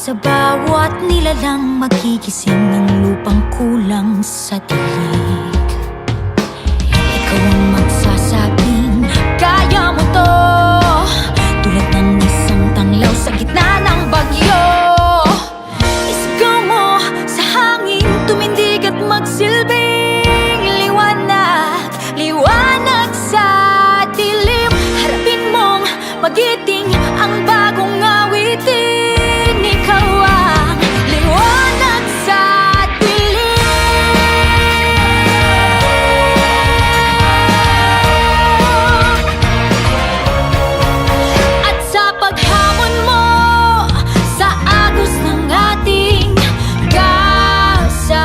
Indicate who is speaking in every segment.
Speaker 1: Sa bawat nilalang magigising ng lupang kulang sa tinig. Ikaw ang magsasabing kaya mo to, tulad ng isang tanglaw sa gitna ng bagyo. Isigaw mo sa hangin, tumindig at magsilbing liwanag, liwanag sa dilim. Harapin mong magiting ang bagong awitin. Ikaw ang liwanag sa dilim. At sa paghamon mo sa agos ng ating kasaysayan,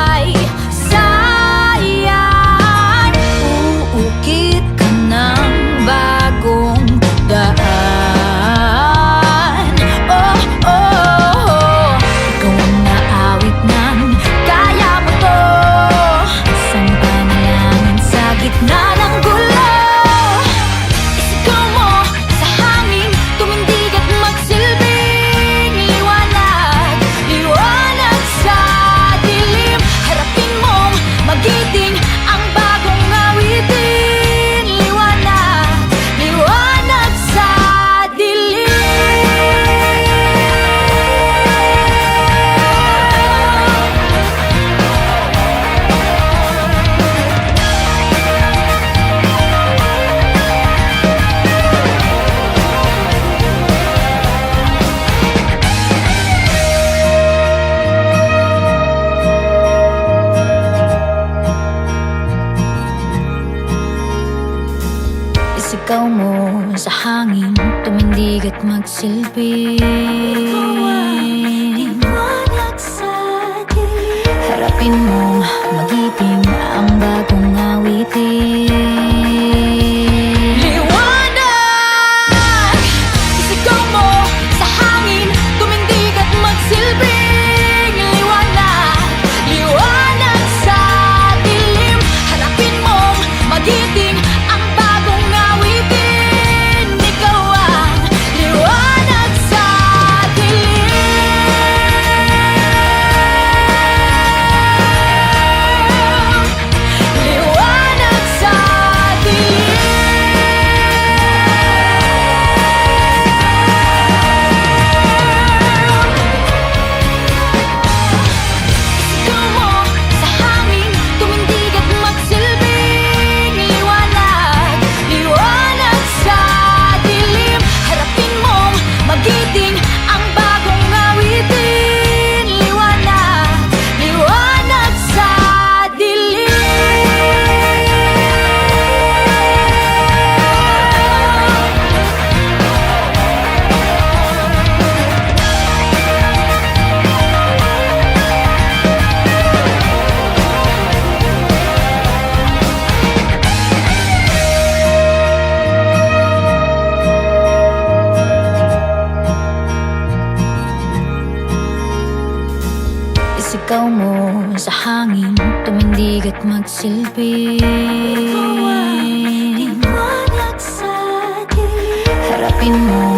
Speaker 1: uukit ka ng bagong daan. Oh, oh, ikaw ang naawit ng kaya mo to, isang panalangin sa gitna ng gulo. Isigaw mo sa hangin, tumindig at magsilbing liwanag, liwanag sa dilim. Harapin mong magiting ang bagong awitin. Liwanag, liwanag sa dilim. Isigaw mo sa hangin, tumindig at magsilbing liwanag sa dilim. Harapin mong magiting ang bagong awitin. Liwanag! Isigaw mo sa hangin, tumindig at magsilbing liwanag, liwanag sa dilim. Harapin mong magiting ang bagong awitin. Ikaw ang liwanag sa dilim. Liwanag sa Isigaw mo sa hangin, tumindig at magsilbing liwanag, liwanag sa dilim. Harapin mong magiting ang bagong awitin. Liwanag, liwanag sa dilim. Isigaw mo sa hangin, tumindig at magsilbing liwanag sa dilim. Harapin mo